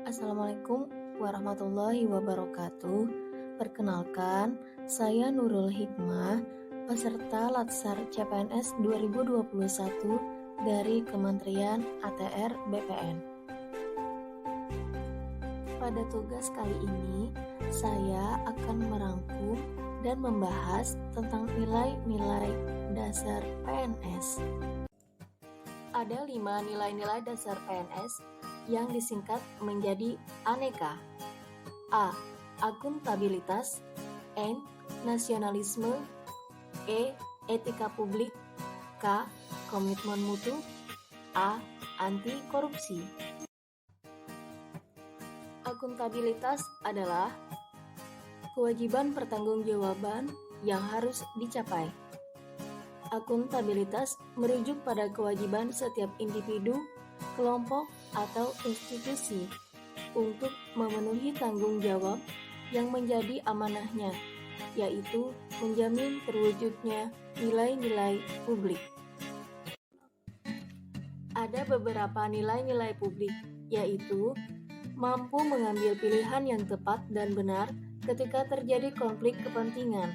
Assalamualaikum warahmatullahi wabarakatuh. Perkenalkan, saya Nurul Hikmah, peserta Latsar CPNS 2021 dari Kementerian ATR BPN. Pada tugas kali ini, saya akan merangkum dan membahas tentang nilai-nilai dasar PNS. Ada 5 nilai-nilai dasar PNS yang disingkat menjadi aneka. A. Akuntabilitas. N. Nasionalisme. E. Etika publik. K. Komitmen mutu. A. Anti korupsi. Akuntabilitas adalah kewajiban pertanggungjawaban yang harus dicapai. Akuntabilitas merujuk pada kewajiban setiap individu, kelompok, atau institusi untuk memenuhi tanggung jawab yang menjadi amanahnya, yaitu menjamin terwujudnya nilai-nilai publik. Ada beberapa nilai-nilai publik, yaitu mampu mengambil pilihan yang tepat dan benar ketika terjadi konflik kepentingan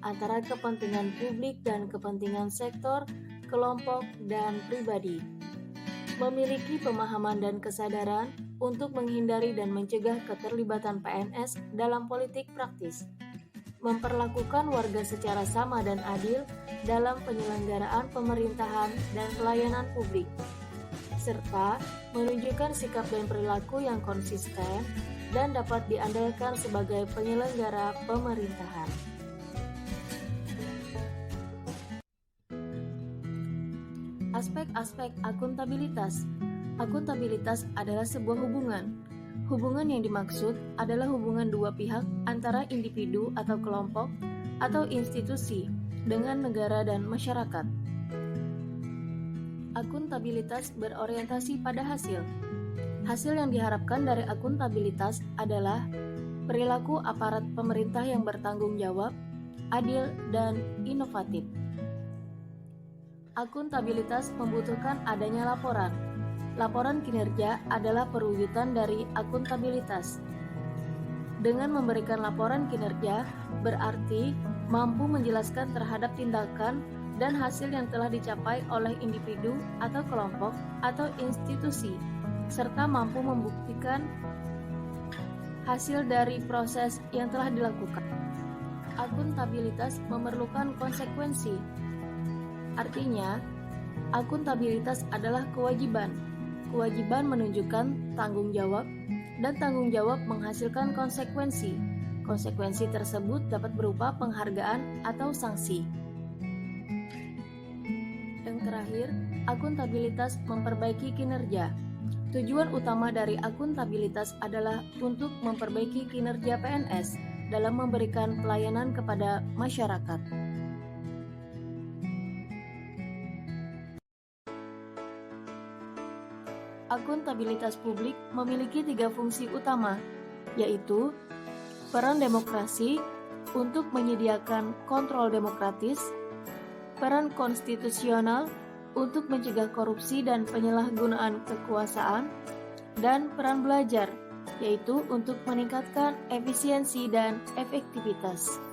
antara kepentingan publik dan kepentingan sektor, kelompok, dan pribadi. Memiliki pemahaman dan kesadaran untuk menghindari dan mencegah keterlibatan PNS dalam politik praktis. Memperlakukan warga secara sama dan adil dalam penyelenggaraan pemerintahan dan pelayanan publik. Serta menunjukkan sikap dan perilaku yang konsisten dan dapat diandalkan sebagai penyelenggara pemerintahan. Aspek-aspek akuntabilitas. Akuntabilitas adalah sebuah hubungan. Hubungan yang dimaksud adalah hubungan dua pihak antara individu atau kelompok atau institusi dengan negara dan masyarakat. Akuntabilitas berorientasi pada hasil. Hasil yang diharapkan dari akuntabilitas adalah perilaku aparat pemerintah yang bertanggung jawab, adil, dan inovatif. Akuntabilitas membutuhkan adanya laporan. Laporan kinerja adalah perwujudan dari akuntabilitas. Dengan memberikan laporan kinerja, berarti mampu menjelaskan terhadap tindakan dan hasil yang telah dicapai oleh individu atau kelompok atau institusi, serta mampu membuktikan hasil dari proses yang telah dilakukan. Akuntabilitas memerlukan konsekuensi. Artinya, akuntabilitas adalah kewajiban. Kewajiban menunjukkan tanggung jawab, dan tanggung jawab menghasilkan konsekuensi. Konsekuensi tersebut dapat berupa penghargaan atau sanksi. Yang terakhir, akuntabilitas memperbaiki kinerja. Tujuan utama dari akuntabilitas adalah untuk memperbaiki kinerja PNS dalam memberikan pelayanan kepada masyarakat. Akuntabilitas publik memiliki 3 fungsi utama, yaitu peran demokrasi untuk menyediakan kontrol demokratis, peran konstitusional untuk mencegah korupsi dan penyalahgunaan kekuasaan, dan peran belajar, yaitu untuk meningkatkan efisiensi dan efektivitas.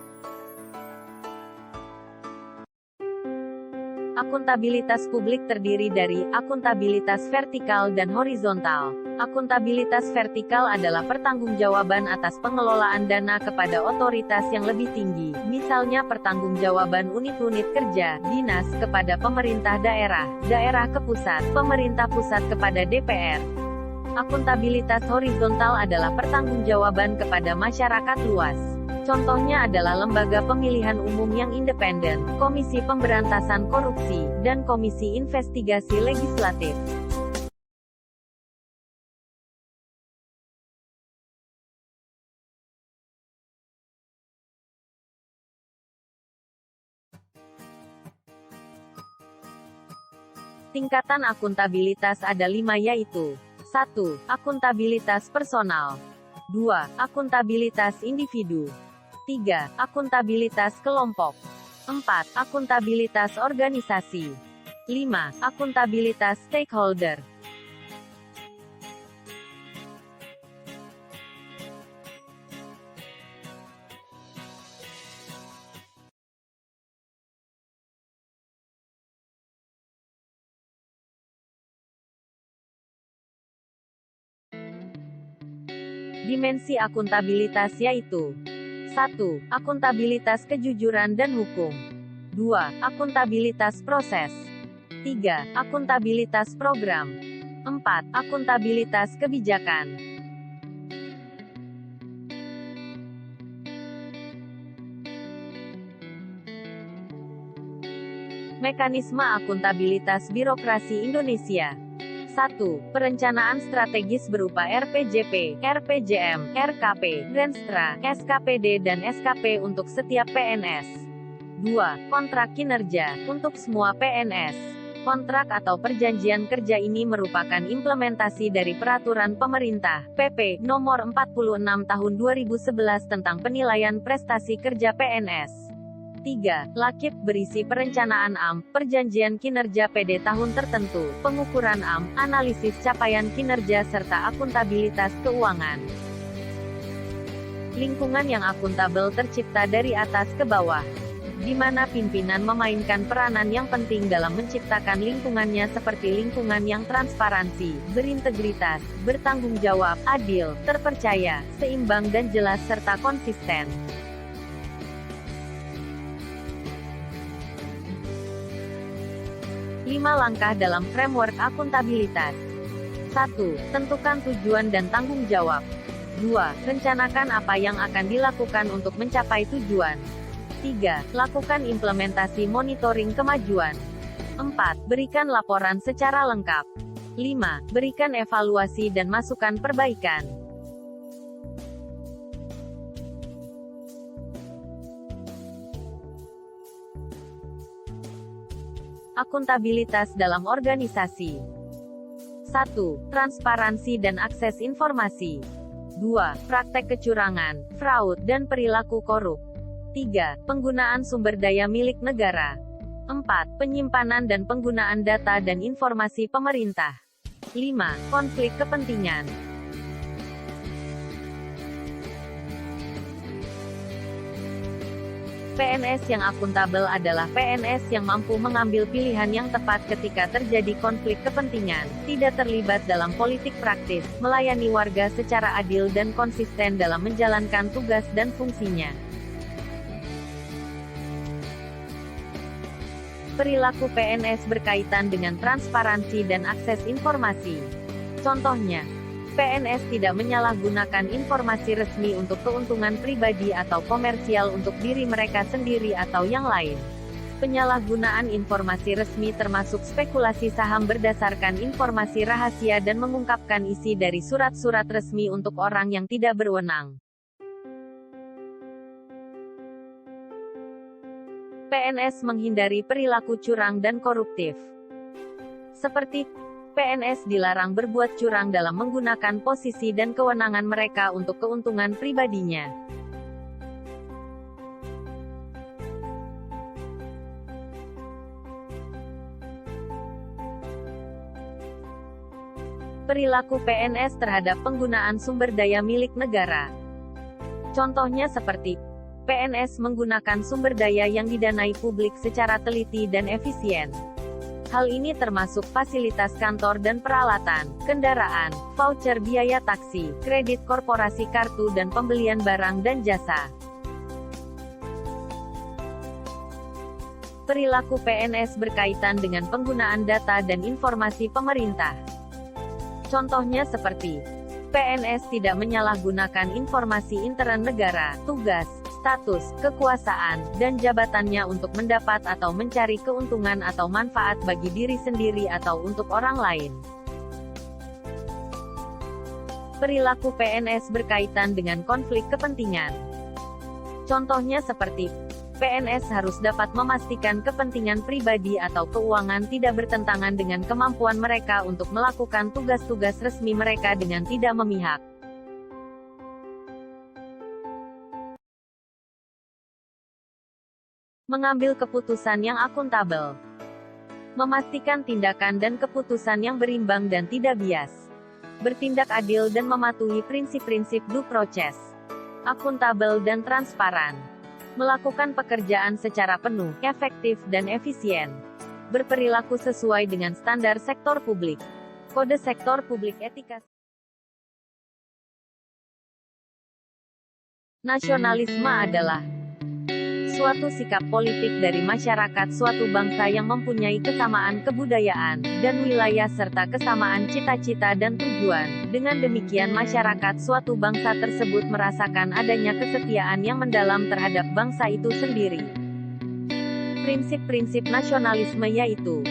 Akuntabilitas publik terdiri dari akuntabilitas vertikal dan horizontal. Akuntabilitas vertikal adalah pertanggungjawaban atas pengelolaan dana kepada otoritas yang lebih tinggi, misalnya pertanggungjawaban unit-unit kerja, dinas kepada pemerintah daerah, daerah ke pusat, pemerintah pusat kepada DPR. Akuntabilitas horizontal adalah pertanggungjawaban kepada masyarakat luas. Contohnya adalah Lembaga Pemilihan Umum yang independen, Komisi Pemberantasan Korupsi, dan Komisi Investigasi Legislatif. Tingkatan akuntabilitas ada 5 yaitu 1. Akuntabilitas personal 2. Akuntabilitas individu 3. Akuntabilitas kelompok 4. Akuntabilitas organisasi 5. Akuntabilitas stakeholder Dimensi akuntabilitas yaitu 1. Akuntabilitas kejujuran dan hukum. 2. Akuntabilitas proses. 3. Akuntabilitas program. 4. Akuntabilitas kebijakan. Mekanisme akuntabilitas birokrasi Indonesia. 1. Perencanaan strategis berupa RPJP, RPJM, RKP, Renstra, SKPD dan SKP untuk setiap PNS. 2. Kontrak kinerja, untuk semua PNS. Kontrak atau perjanjian kerja ini merupakan implementasi dari Peraturan Pemerintah, PP, Nomor 46 Tahun 2011 tentang penilaian prestasi kerja PNS. 3. Lakip berisi perencanaan perjanjian kinerja PD tahun tertentu, pengukuran analisis capaian kinerja serta akuntabilitas keuangan. Lingkungan yang akuntabel tercipta dari atas ke bawah, di mana pimpinan memainkan peranan yang penting dalam menciptakan lingkungannya seperti lingkungan yang transparansi, berintegritas, bertanggung jawab, adil, terpercaya, seimbang dan jelas serta konsisten. 5 langkah dalam framework akuntabilitas. 1. Tentukan tujuan dan tanggung jawab. 2. Rencanakan apa yang akan dilakukan untuk mencapai tujuan. 3. Lakukan implementasi monitoring kemajuan. 4. Berikan laporan secara lengkap. 5. Berikan evaluasi dan masukan perbaikan. Akuntabilitas dalam organisasi. 1. Transparansi dan akses informasi. 2. Praktek kecurangan, fraud, dan perilaku korup. 3. Penggunaan sumber daya milik negara. 4. Penyimpanan dan penggunaan data dan informasi pemerintah. 5. Konflik kepentingan. PNS yang akuntabel adalah PNS yang mampu mengambil pilihan yang tepat ketika terjadi konflik kepentingan, tidak terlibat dalam politik praktis, melayani warga secara adil dan konsisten dalam menjalankan tugas dan fungsinya. Perilaku PNS berkaitan dengan transparansi dan akses informasi. Contohnya, PNS tidak menyalahgunakan informasi resmi untuk keuntungan pribadi atau komersial untuk diri mereka sendiri atau yang lain. Penyalahgunaan informasi resmi termasuk spekulasi saham berdasarkan informasi rahasia dan mengungkapkan isi dari surat-surat resmi untuk orang yang tidak berwenang. PNS menghindari perilaku curang dan koruptif. Seperti PNS dilarang berbuat curang dalam menggunakan posisi dan kewenangan mereka untuk keuntungan pribadinya. Perilaku PNS terhadap penggunaan sumber daya milik negara. Contohnya seperti PNS menggunakan sumber daya yang didanai publik secara teliti dan efisien. Hal ini termasuk fasilitas kantor dan peralatan, kendaraan, voucher biaya taksi, kredit korporasi kartu dan pembelian barang dan jasa. Perilaku PNS berkaitan dengan penggunaan data dan informasi pemerintah. Contohnya seperti PNS tidak menyalahgunakan informasi intern negara, tugas, status, kekuasaan, dan jabatannya untuk mendapat atau mencari keuntungan atau manfaat bagi diri sendiri atau untuk orang lain. Perilaku PNS berkaitan dengan konflik kepentingan. Contohnya seperti PNS harus dapat memastikan kepentingan pribadi atau keuangan tidak bertentangan dengan kemampuan mereka untuk melakukan tugas-tugas resmi mereka dengan tidak memihak. Mengambil keputusan yang akuntabel. Memastikan tindakan dan keputusan yang berimbang dan tidak bias. Bertindak adil dan mematuhi prinsip-prinsip due process. Akuntabel dan transparan. Melakukan pekerjaan secara penuh, efektif dan efisien. Berperilaku sesuai dengan standar sektor publik. Kode sektor publik etika Nasionalisme adalah suatu sikap politik dari masyarakat suatu bangsa yang mempunyai kesamaan kebudayaan dan wilayah serta kesamaan cita-cita dan tujuan. Dengan demikian masyarakat suatu bangsa tersebut merasakan adanya kesetiaan yang mendalam terhadap bangsa itu sendiri. Prinsip-prinsip nasionalisme yaitu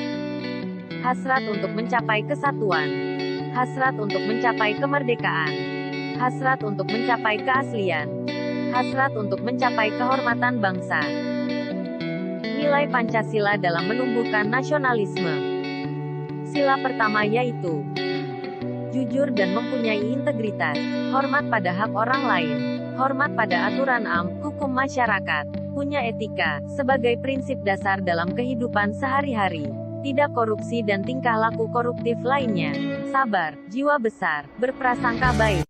hasrat untuk mencapai kesatuan, hasrat untuk mencapai kemerdekaan, hasrat untuk mencapai keaslian, hasrat untuk mencapai kehormatan bangsa. Nilai Pancasila dalam menumbuhkan nasionalisme. Sila pertama yaitu jujur dan mempunyai integritas, hormat pada hak orang lain, hormat pada aturan hukum masyarakat, punya etika sebagai prinsip dasar dalam kehidupan sehari-hari, tidak korupsi dan tingkah laku koruptif lainnya, sabar, jiwa besar, berprasangka baik.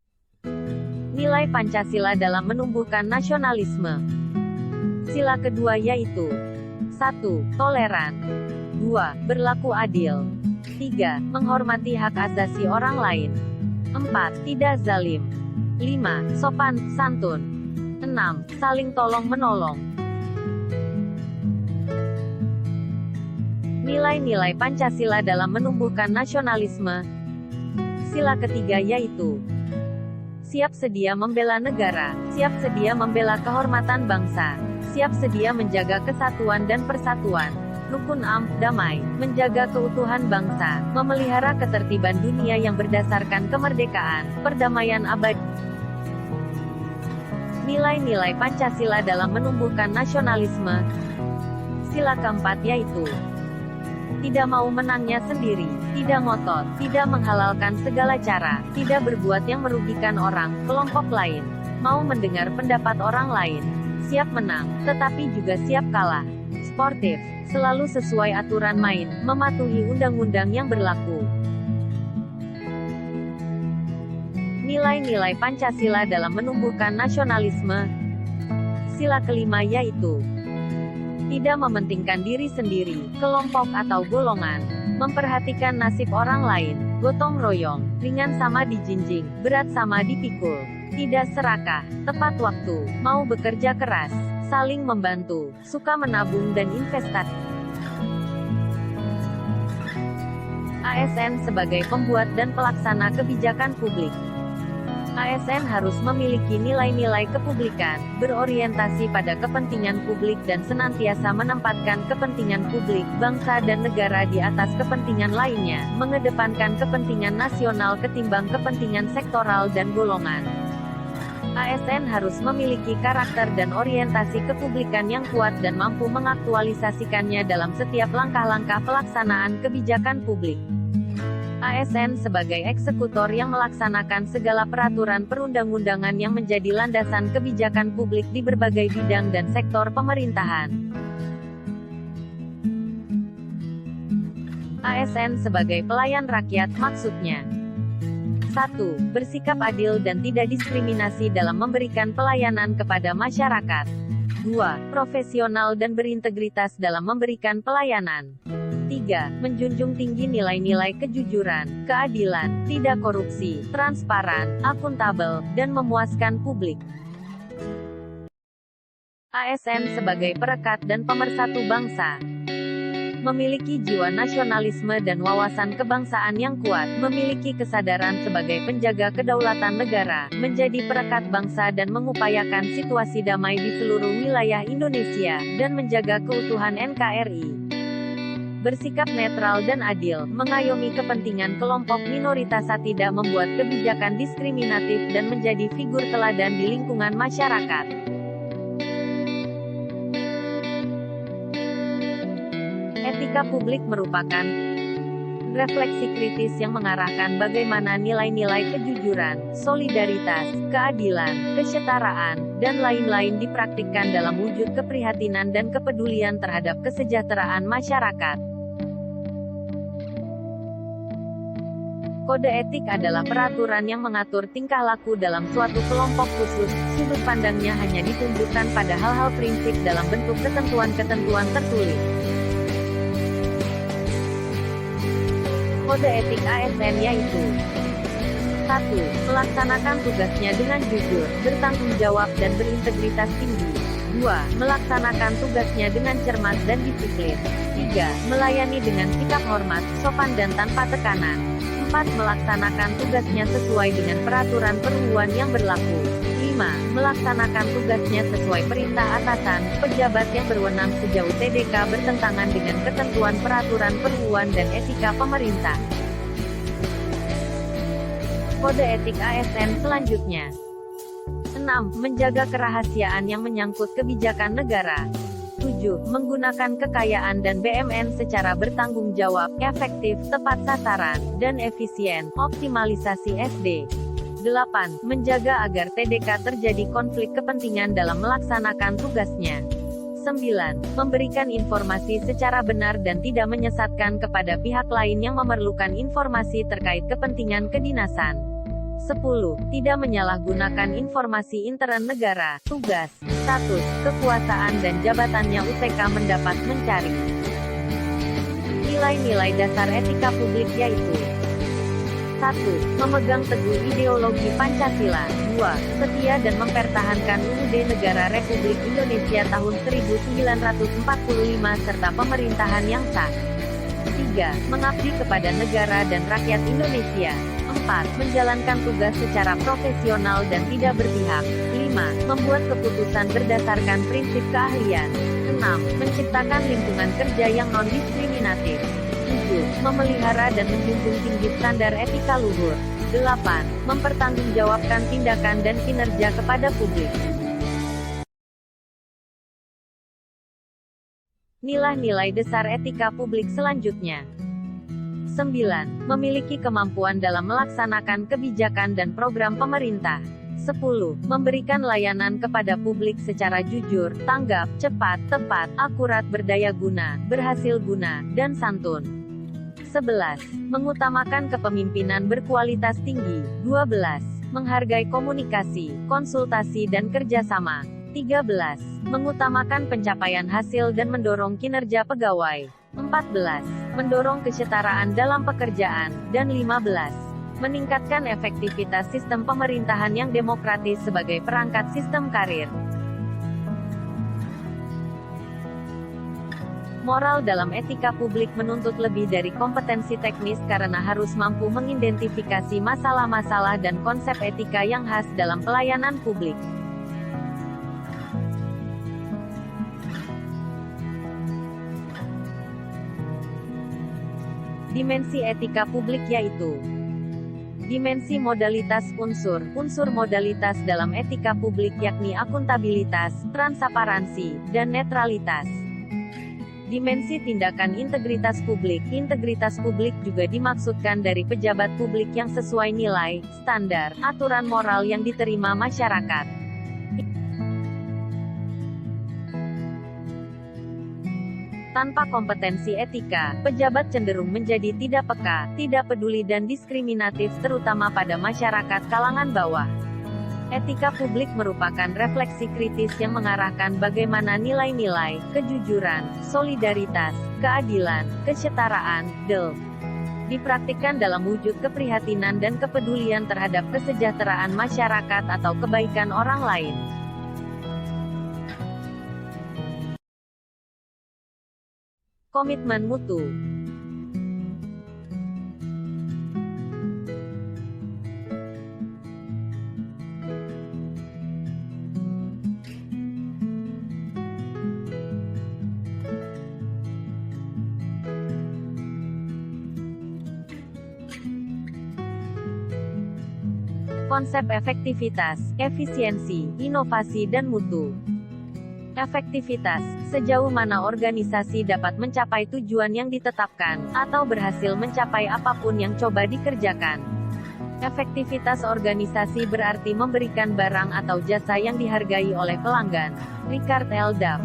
Nilai Pancasila dalam menumbuhkan nasionalisme. Sila kedua yaitu 1. Toleran, 2. Berlaku adil, 3. Menghormati hak asasi orang lain, 4. Tidak zalim, 5. Sopan santun, 6. Saling tolong-menolong. Nilai-nilai Pancasila dalam menumbuhkan nasionalisme. Sila ketiga yaitu siap sedia membela negara, siap sedia membela kehormatan bangsa, siap sedia menjaga kesatuan dan persatuan, rukun damai, menjaga keutuhan bangsa, memelihara ketertiban dunia yang berdasarkan kemerdekaan, perdamaian abadi. Nilai-nilai Pancasila dalam menumbuhkan nasionalisme. Sila keempat yaitu tidak mau menangnya sendiri, tidak ngotot, tidak menghalalkan segala cara, tidak berbuat yang merugikan orang, kelompok lain, mau mendengar pendapat orang lain, siap menang, tetapi juga siap kalah, sportif, selalu sesuai aturan main, mematuhi undang-undang yang berlaku. Nilai-nilai Pancasila dalam menumbuhkan nasionalisme. Sila kelima yaitu tidak mementingkan diri sendiri, kelompok atau golongan, memperhatikan nasib orang lain, gotong royong, ringan sama dijinjing, berat sama dipikul, tidak serakah, tepat waktu, mau bekerja keras, saling membantu, suka menabung dan investasi. ASN sebagai pembuat dan pelaksana kebijakan publik. ASN harus memiliki nilai-nilai kepublikan, berorientasi pada kepentingan publik dan senantiasa menempatkan kepentingan publik, bangsa dan negara di atas kepentingan lainnya, mengedepankan kepentingan nasional ketimbang kepentingan sektoral dan golongan. ASN harus memiliki karakter dan orientasi kepublikan yang kuat dan mampu mengaktualisasikannya dalam setiap langkah-langkah pelaksanaan kebijakan publik. ASN sebagai eksekutor yang melaksanakan segala peraturan perundang-undangan yang menjadi landasan kebijakan publik di berbagai bidang dan sektor pemerintahan. ASN sebagai pelayan rakyat maksudnya 1. Bersikap adil dan tidak diskriminasi dalam memberikan pelayanan kepada masyarakat. 2. Profesional dan berintegritas dalam memberikan pelayanan. 3. Menjunjung tinggi nilai-nilai kejujuran, keadilan, tidak korupsi, transparan, akuntabel, dan memuaskan publik. ASN sebagai perekat dan pemersatu bangsa. Memiliki jiwa nasionalisme dan wawasan kebangsaan yang kuat, memiliki kesadaran sebagai penjaga kedaulatan negara, menjadi perekat bangsa dan mengupayakan situasi damai di seluruh wilayah Indonesia, dan menjaga keutuhan NKRI. Bersikap netral dan adil, mengayomi kepentingan kelompok minoritas, tidak membuat kebijakan diskriminatif dan menjadi figur teladan di lingkungan masyarakat. Etika publik merupakan refleksi kritis yang mengarahkan bagaimana nilai-nilai kejujuran, solidaritas, keadilan, kesetaraan, dan lain-lain dipraktikkan dalam wujud keprihatinan dan kepedulian terhadap kesejahteraan masyarakat. Kode etik adalah peraturan yang mengatur tingkah laku dalam suatu kelompok khusus, sudut pandangnya hanya ditunjukkan pada hal-hal prinsip dalam bentuk ketentuan-ketentuan tertulis. Kode etik ASN yaitu 1. Melaksanakan tugasnya dengan jujur, bertanggung jawab dan berintegritas tinggi. 2. Melaksanakan tugasnya dengan cermat dan disiplin. 3. Melayani dengan sikap hormat, sopan dan tanpa tekanan. 4. Melaksanakan tugasnya sesuai dengan peraturan perhubungan yang berlaku. 5. Melaksanakan tugasnya sesuai perintah atasan, pejabat yang berwenang sejauh TDK bertentangan dengan ketentuan peraturan perhubungan dan etika pemerintah. Kode etik ASN selanjutnya. 6. Menjaga kerahasiaan yang menyangkut kebijakan negara. 7. Menggunakan kekayaan dan BMN secara bertanggung jawab, efektif, tepat sasaran, dan efisien, optimalisasi SD. 8. Menjaga agar TDK terjadi konflik kepentingan dalam melaksanakan tugasnya. 9. Memberikan informasi secara benar dan tidak menyesatkan kepada pihak lain yang memerlukan informasi terkait kepentingan kedinasan. 10. Tidak menyalahgunakan informasi intern negara, tugas, status, kekuasaan dan jabatannya UTK mendapat mencari. Nilai-nilai dasar etika publik yaitu 1. Memegang teguh ideologi Pancasila. 2. Setia dan mempertahankan UUD Negara Republik Indonesia tahun 1945 serta pemerintahan yang sah. 3. Mengabdi kepada negara dan rakyat Indonesia. 4. Menjalankan tugas secara profesional dan tidak berpihak. 5. Membuat keputusan berdasarkan prinsip keahlian. 6. Menciptakan lingkungan kerja yang non-diskriminatif. 7. Memelihara dan menjunjung tinggi standar etika luhur. 8. Mempertanggungjawabkan tindakan dan kinerja kepada publik. Nilai-nilai dasar etika publik selanjutnya. 9. Memiliki kemampuan dalam melaksanakan kebijakan dan program pemerintah. 10. Memberikan layanan kepada publik secara jujur, tanggap, cepat, tepat, akurat, berdaya guna, berhasil guna, dan santun. 11. Mengutamakan kepemimpinan berkualitas tinggi. 12. Menghargai komunikasi, konsultasi dan kerjasama. 13. Mengutamakan pencapaian hasil dan mendorong kinerja pegawai. 14. Mendorong kesetaraan dalam pekerjaan. Dan 15. Meningkatkan efektivitas sistem pemerintahan yang demokratis sebagai perangkat sistem karir. Moral dalam etika publik menuntut lebih dari kompetensi teknis karena harus mampu mengidentifikasi masalah-masalah dan konsep etika yang khas dalam pelayanan publik. Dimensi etika publik yaitu dimensi modalitas unsur modalitas dalam etika publik yakni akuntabilitas, transparansi, dan netralitas. Dimensi tindakan integritas publik juga dimaksudkan dari pejabat publik yang sesuai nilai, standar, aturan moral yang diterima masyarakat. Tanpa kompetensi etika, pejabat cenderung menjadi tidak peka, tidak peduli dan diskriminatif terutama pada masyarakat kalangan bawah. Etika publik merupakan refleksi kritis yang mengarahkan bagaimana nilai-nilai, kejujuran, solidaritas, keadilan, kesetaraan, dipraktikkan dalam wujud keprihatinan dan kepedulian terhadap kesejahteraan masyarakat atau kebaikan orang lain. Komitmen mutu. Konsep efektivitas, efisiensi, inovasi dan mutu. Efektivitas, sejauh mana organisasi dapat mencapai tujuan yang ditetapkan, atau berhasil mencapai apapun yang coba dikerjakan. Efektivitas organisasi berarti memberikan barang atau jasa yang dihargai oleh pelanggan. Richard L. Duff.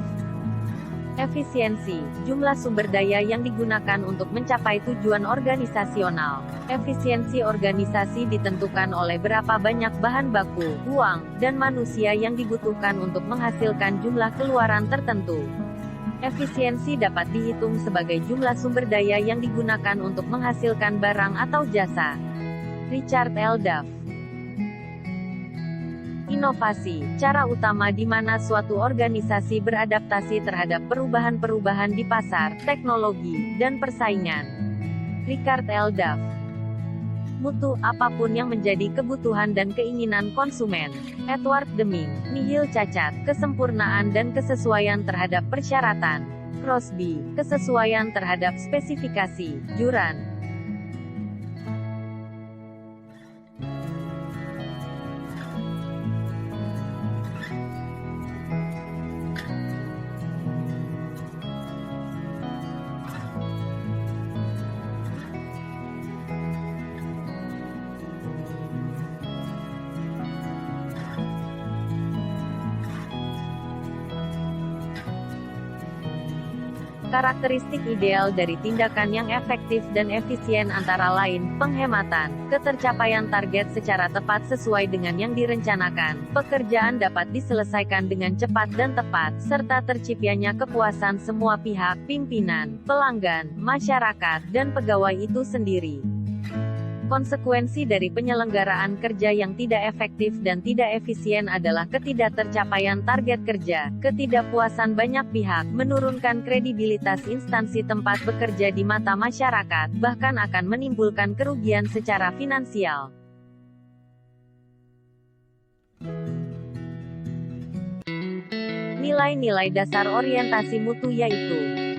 Efisiensi, jumlah sumber daya yang digunakan untuk mencapai tujuan organisasional. Efisiensi organisasi ditentukan oleh berapa banyak bahan baku, uang, dan manusia yang dibutuhkan untuk menghasilkan jumlah keluaran tertentu. Efisiensi dapat dihitung sebagai jumlah sumber daya yang digunakan untuk menghasilkan barang atau jasa. Richard L. Duff. Inovasi, cara utama di mana suatu organisasi beradaptasi terhadap perubahan-perubahan di pasar, teknologi, dan persaingan. Richard L. Duff. Mutu, apapun yang menjadi kebutuhan dan keinginan konsumen. Edward Deming. Nihil cacat, kesempurnaan dan kesesuaian terhadap persyaratan. Crosby. Kesesuaian terhadap spesifikasi. Juran. Karakteristik ideal dari tindakan yang efektif dan efisien antara lain, penghematan, ketercapaian target secara tepat sesuai dengan yang direncanakan, pekerjaan dapat diselesaikan dengan cepat dan tepat, serta terciptanya kepuasan semua pihak, pimpinan, pelanggan, masyarakat, dan pegawai itu sendiri. Konsekuensi dari penyelenggaraan kerja yang tidak efektif dan tidak efisien adalah ketidaktercapaian target kerja, ketidakpuasan banyak pihak, menurunkan kredibilitas instansi tempat bekerja di mata masyarakat, bahkan akan menimbulkan kerugian secara finansial. Nilai-nilai dasar orientasi mutu yaitu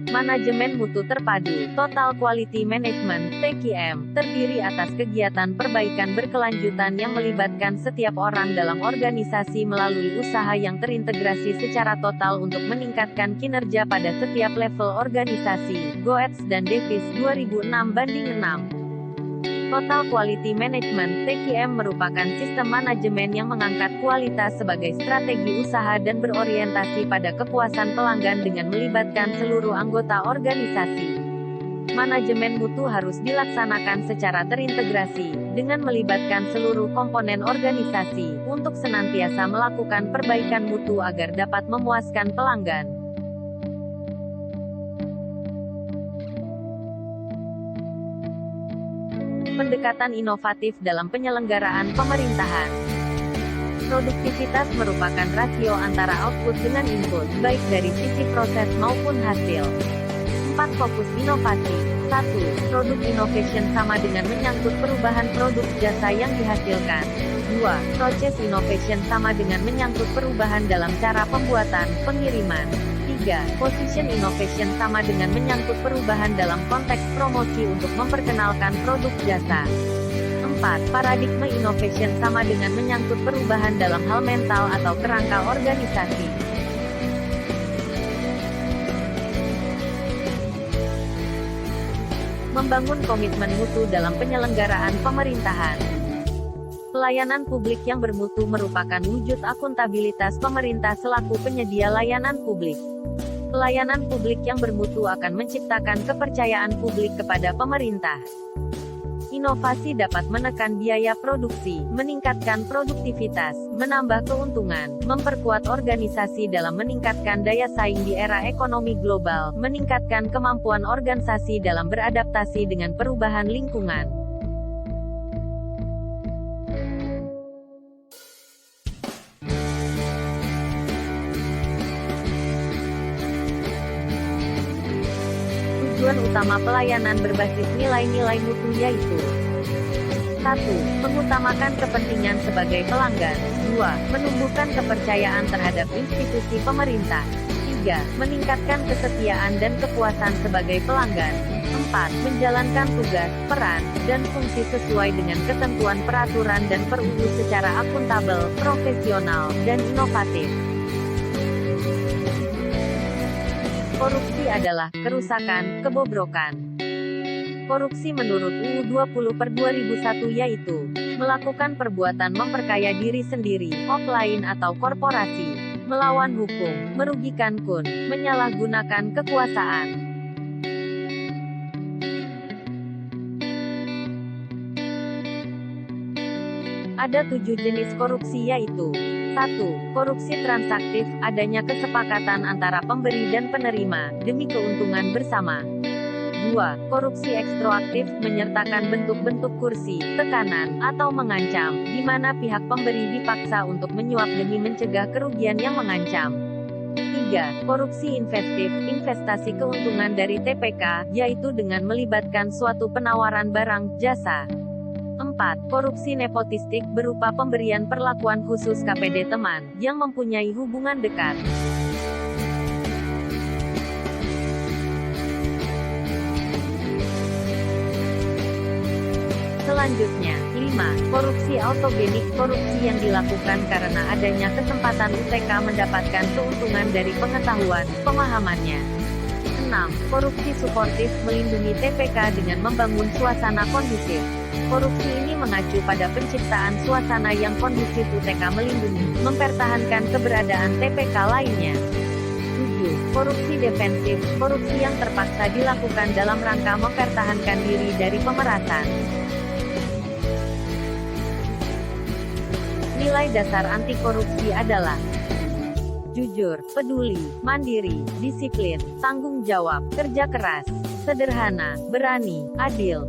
Manajemen mutu terpadu, Total Quality Management, TQM, terdiri atas kegiatan perbaikan berkelanjutan yang melibatkan setiap orang dalam organisasi melalui usaha yang terintegrasi secara total untuk meningkatkan kinerja pada setiap level organisasi. Goetz dan Davis 2006:6. Total Quality Management, TQM merupakan sistem manajemen yang mengangkat kualitas sebagai strategi usaha dan berorientasi pada kepuasan pelanggan dengan melibatkan seluruh anggota organisasi. Manajemen mutu harus dilaksanakan secara terintegrasi, dengan melibatkan seluruh komponen organisasi, untuk senantiasa melakukan perbaikan mutu agar dapat memuaskan pelanggan. Pendekatan inovatif dalam penyelenggaraan pemerintahan. Produktivitas merupakan rasio antara output dengan input, baik dari sisi proses maupun hasil. 4 fokus inovasi. 1. Product innovation sama dengan menyangkut perubahan produk jasa yang dihasilkan. 2. Process innovation sama dengan menyangkut perubahan dalam cara pembuatan, pengiriman. 3. Position innovation sama dengan menyangkut perubahan dalam konteks promosi untuk memperkenalkan produk jasa. 4. Paradigma innovation sama dengan menyangkut perubahan dalam hal mental atau kerangka organisasi. Membangun komitmen mutu dalam penyelenggaraan pemerintahan. Pelayanan publik yang bermutu merupakan wujud akuntabilitas pemerintah selaku penyedia layanan publik. Pelayanan publik yang bermutu akan menciptakan kepercayaan publik kepada pemerintah. Inovasi dapat menekan biaya produksi, meningkatkan produktivitas, menambah keuntungan, memperkuat organisasi dalam meningkatkan daya saing di era ekonomi global, meningkatkan kemampuan organisasi dalam beradaptasi dengan perubahan lingkungan. Tujuan utama pelayanan berbasis nilai-nilai mutu yaitu 1. Mengutamakan kepentingan sebagai pelanggan. 2. Menumbuhkan kepercayaan terhadap institusi pemerintah. 3. Meningkatkan kesetiaan dan kepuasan sebagai pelanggan. 4. Menjalankan tugas, peran, dan fungsi sesuai dengan ketentuan peraturan dan peruntuk secara akuntabel, profesional, dan inovatif. Korupsi adalah kerusakan, kebobrokan. Korupsi menurut UU 20/2001 yaitu melakukan perbuatan memperkaya diri sendiri, offline atau korporasi, melawan hukum, merugikan kun, menyalahgunakan kekuasaan. Ada 7 jenis korupsi yaitu 1. Korupsi transaktif, adanya kesepakatan antara pemberi dan penerima, demi keuntungan bersama. 2. Korupsi ekstraaktif, menyertakan bentuk-bentuk kursi, tekanan, atau mengancam, di mana pihak pemberi dipaksa untuk menyuap demi mencegah kerugian yang mengancam. 3. Korupsi investif, investasi keuntungan dari TPK, yaitu dengan melibatkan suatu penawaran barang, jasa. 4. Korupsi nepotistik berupa pemberian perlakuan khusus KPD teman, yang mempunyai hubungan dekat. Selanjutnya, 5. Korupsi autogenik, korupsi yang dilakukan karena adanya kesempatan UTK mendapatkan keuntungan dari pengetahuan, pemahamannya. 6. Korupsi suportif, melindungi TPK dengan membangun suasana kondusif. Korupsi ini mengacu pada penciptaan suasana yang kondusif UTK melindungi, mempertahankan keberadaan TPK lainnya. 7. Korupsi defensif, korupsi yang terpaksa dilakukan dalam rangka mempertahankan diri dari pemerasan. Nilai dasar anti korupsi adalah jujur, peduli, mandiri, disiplin, tanggung jawab, kerja keras, sederhana, berani, adil.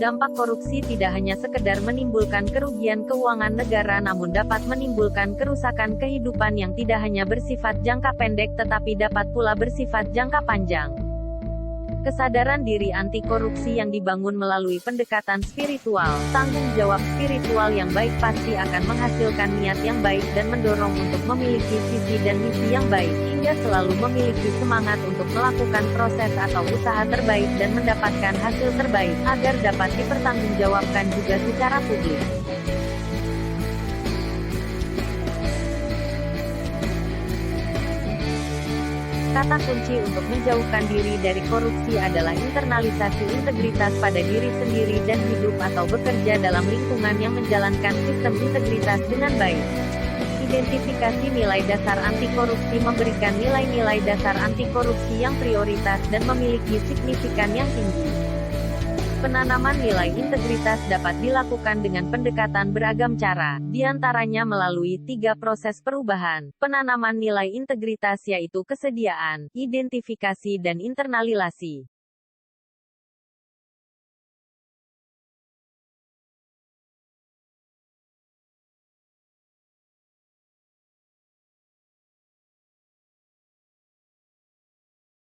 Dampak korupsi tidak hanya sekedar menimbulkan kerugian keuangan negara namun dapat menimbulkan kerusakan kehidupan yang tidak hanya bersifat jangka pendek tetapi dapat pula bersifat jangka panjang. Kesadaran diri anti korupsi yang dibangun melalui pendekatan spiritual, tanggung jawab spiritual yang baik pasti akan menghasilkan niat yang baik dan mendorong untuk memiliki visi dan misi yang baik, hingga selalu memiliki semangat untuk melakukan proses atau usaha terbaik dan mendapatkan hasil terbaik, agar dapat dipertanggungjawabkan juga secara publik. Kata kunci untuk menjauhkan diri dari korupsi adalah internalisasi integritas pada diri sendiri dan hidup atau bekerja dalam lingkungan yang menjalankan sistem integritas dengan baik. Identifikasi nilai dasar anti korupsi memberikan nilai-nilai dasar anti korupsi yang prioritas dan memiliki signifikan yang tinggi. Penanaman nilai integritas dapat dilakukan dengan pendekatan beragam cara, diantaranya melalui 3 proses perubahan. Penanaman nilai integritas yaitu kesediaan, identifikasi dan internalisasi.